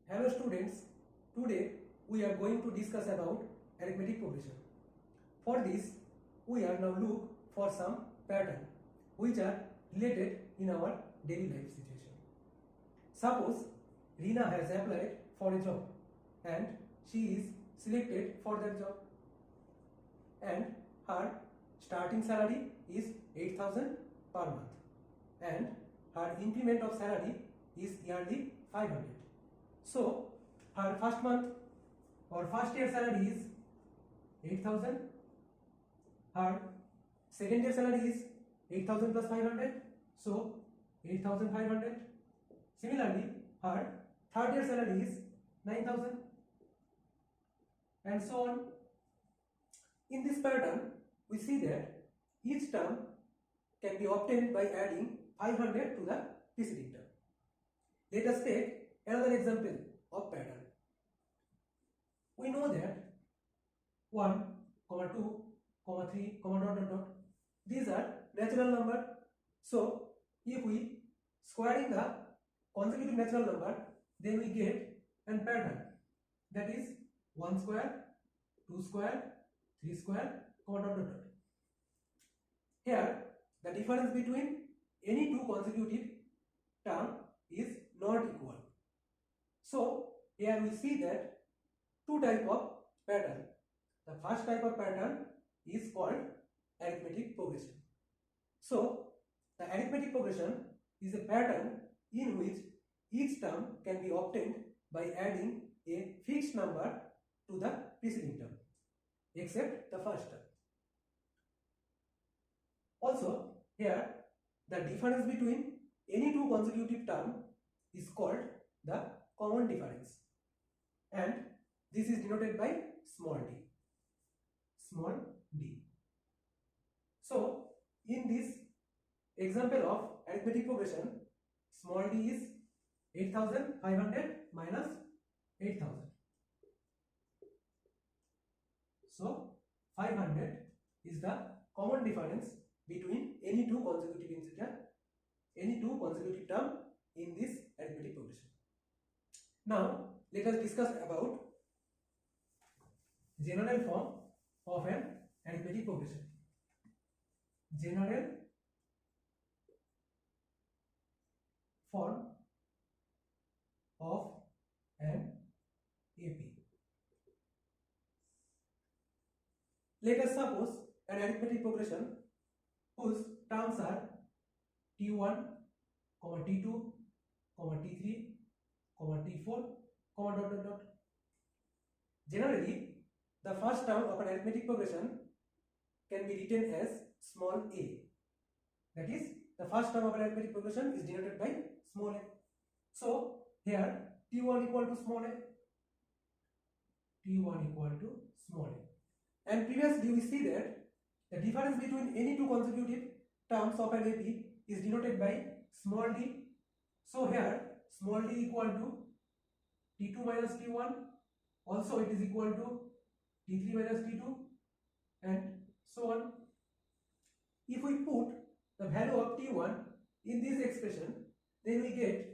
Hello students, today we are going to discuss about arithmetic progression. For this, we are now look for some pattern which are related in our daily life situation. Suppose Reena has applied for a job and she is selected for that job and her starting salary is 8,000 per month and her increment of salary is yearly 500. So her first month or first year salary is 8,000. Her second year salary is 8,000 plus 500. So 8,500. Similarly, her third year salary is 9,000 and so on. In this pattern, we see that each term can be obtained by adding 500 to the preceding term. Let us take another example of pattern. We know that 1, 2, 3, dot. These are natural number. So if we squaring the consecutive natural number, then we get a pattern, that is 1 square, 2 square, 3 square, dot. Here the difference between any two consecutive term is not equal. So here we see that two type of pattern. The first type of pattern is called arithmetic progression. So the arithmetic progression is a pattern in which each term can be obtained by adding a fixed number to the preceding term, except the first term. Also here the difference between any two consecutive term is called the common difference, and this is denoted by small d. So in this example of arithmetic progression, small d is 8,500 minus 8,000. So 500 is the common difference between any two consecutive term in this arithmetic progression. Now let us discuss about general form of an arithmetic progression. General form of an AP. Let us suppose an arithmetic progression whose terms are T1, T2, T3, T4, dot. Generally, the first term of an arithmetic progression can be written as small a. That is, the first term of an arithmetic progression is denoted by small a. So here T1 equal to small a, T1 equal to small a. And previously we see that the difference between any two consecutive terms of an AP is denoted by small d. So here small d equal to T2 minus T1, also it is equal to T3 minus T2 and so on. If we put the value of T1 in this expression, then we get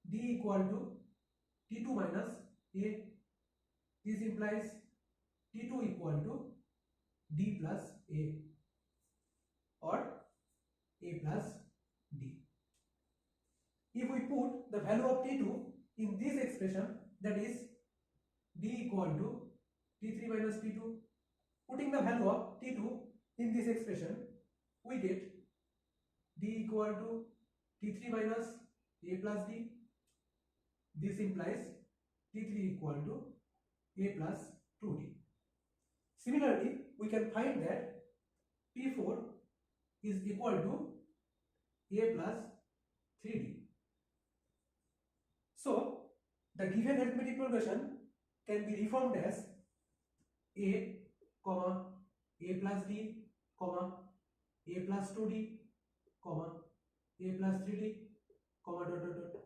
d equal to T2 minus a. This implies T2 equal to d plus a or a plus d. If we put the value of T2 in this expression, that is d equal to T3 minus T2, putting the value of T2 in this expression, we get d equal to T3 minus a plus d. This implies T3 equal to a plus 2d. Similarly, we can find that P4 is equal to a plus 3d. So the given arithmetic progression can be reformed as a, a plus d, a plus 2d, a plus 3d, dot.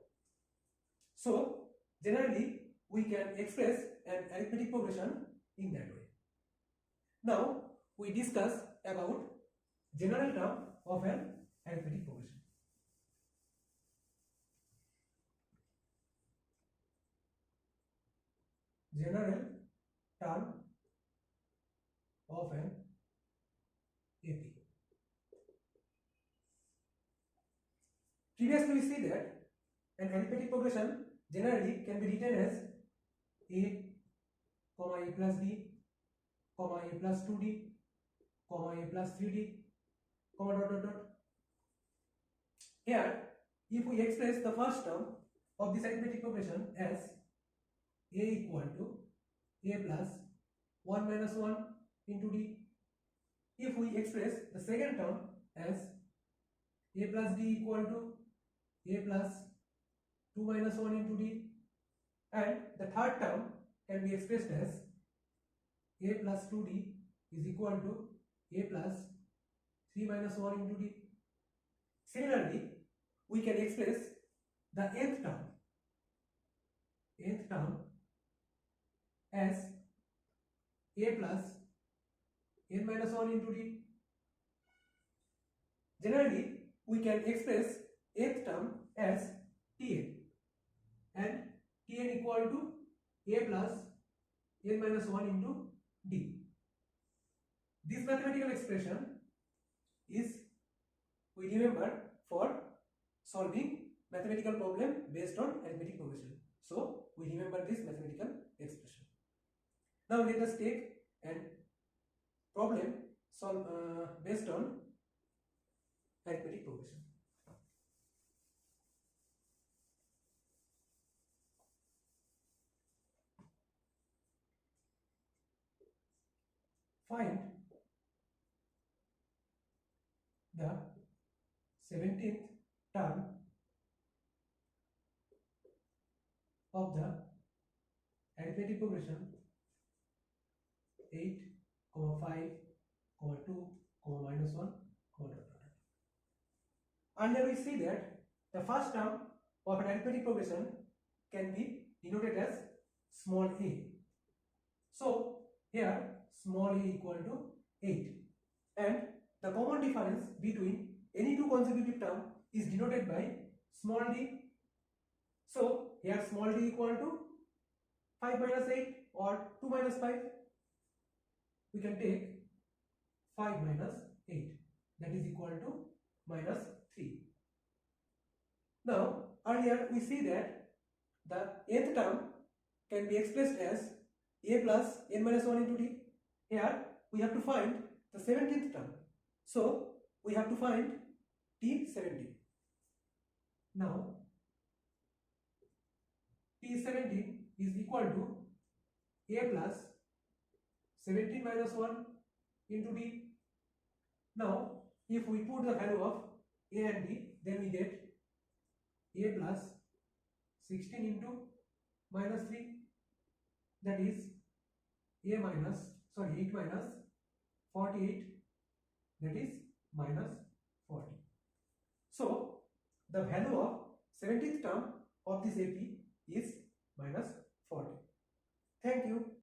So generally we can express an arithmetic progression in that way. Now we discuss about general term of an arithmetic progression. general term of an AP. Previously we see that an arithmetic progression generally can be written as a comma a plus b comma a plus 2d comma a plus 3d comma dot dot dot. Here, if we express the first term of this arithmetic progression as a equal to a plus 1 minus 1 into d, if we express the second term as a plus d equal to a plus 2 minus 1 into d, and the third term can be expressed as a plus 2d is equal to a plus 3 minus 1 into d. Similarly, we can express the nth term as a plus n minus 1 into d. Generally, we can express nth term as tn, and tn equal to a plus n minus 1 into d. This mathematical expression is, we remember, for solving mathematical problem based on arithmetic progression. So we remember this mathematical expression. Now let us take an problem based on arithmetic progression. Find the 17th term of the arithmetic progression 8, 5, 2, minus 1, dot dot dot. Earlier we see that the first term of an arithmetic progression can be denoted as small a. So here small a equal to 8, and the common difference between any two consecutive term is denoted by small d. So here small d equal to 5 minus 8 or 2 minus 5. We can take 5 minus 8, that is equal to minus 3. Now earlier we see that the nth term can be expressed as a plus n minus 1 into d. Here we have to find the 17th term. So we have to find T17. Now T17 is equal to a plus 17 minus 1 into d. Now if we put the value of a and d, then we get a plus 16 into minus 3, that is a minus 8 minus 48, that is minus 40. So the value of 17th term of this AP is minus 40. Thank you.